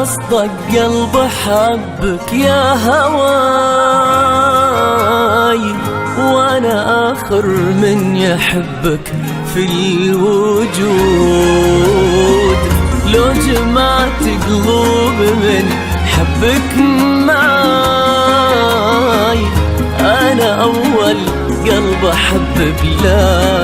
أصدق قلب حبك يا هواي، وأنا آخر من يحبك في الوجود. لو جمعت قلوب من حبك معاي، أنا أول قلب أحب بلا